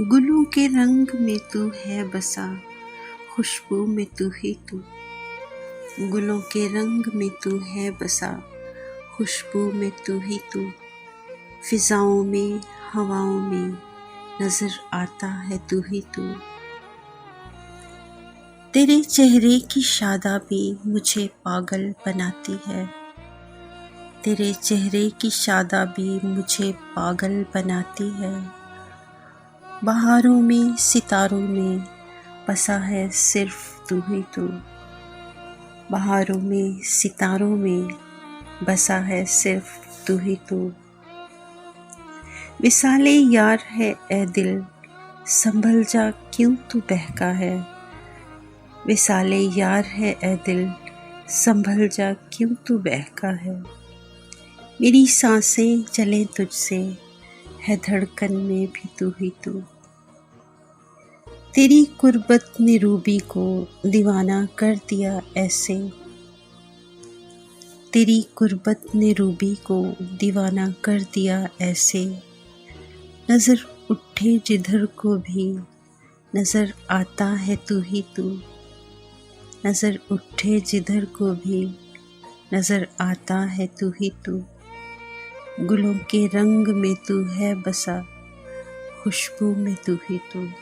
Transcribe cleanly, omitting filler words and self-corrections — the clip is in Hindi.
गुलों के रंग में तू है बसा, खुशबू में तू ही तू। गुलों के रंग में तू है बसा, खुशबू में तू ही तू। फिजाओं में हवाओं में नजर आता है तू ही तू। तेरे चेहरे की शादाबी मुझे पागल बनाती है। तेरे चेहरे की शादाबी मुझे पागल बनाती है। बहारों में सितारों में बसा है सिर्फ तू ही तू। बहारों में सितारों में बसा है सिर्फ तू ही तू। विसाले यार है ए दिल, संभल जा क्यों तू बहका है। विसाले यार है ए दिल, संभल जा क्यों तू बहका है। मेरी सांसें चलें तुझसे, है धड़कन में भी तू ही तू। तेरी कुर्बत ने रूबी को दीवाना कर दिया ऐसे। तेरी कुर्बत ने रूबी को दीवाना कर दिया ऐसे। नजर उठे जिधर को भी नजर आता है तू ही तू। नजर उठे जिधर को भी नजर आता है तू ही तू। गुलों के रंग में तू है बसा, खुशबू में तू ही तू।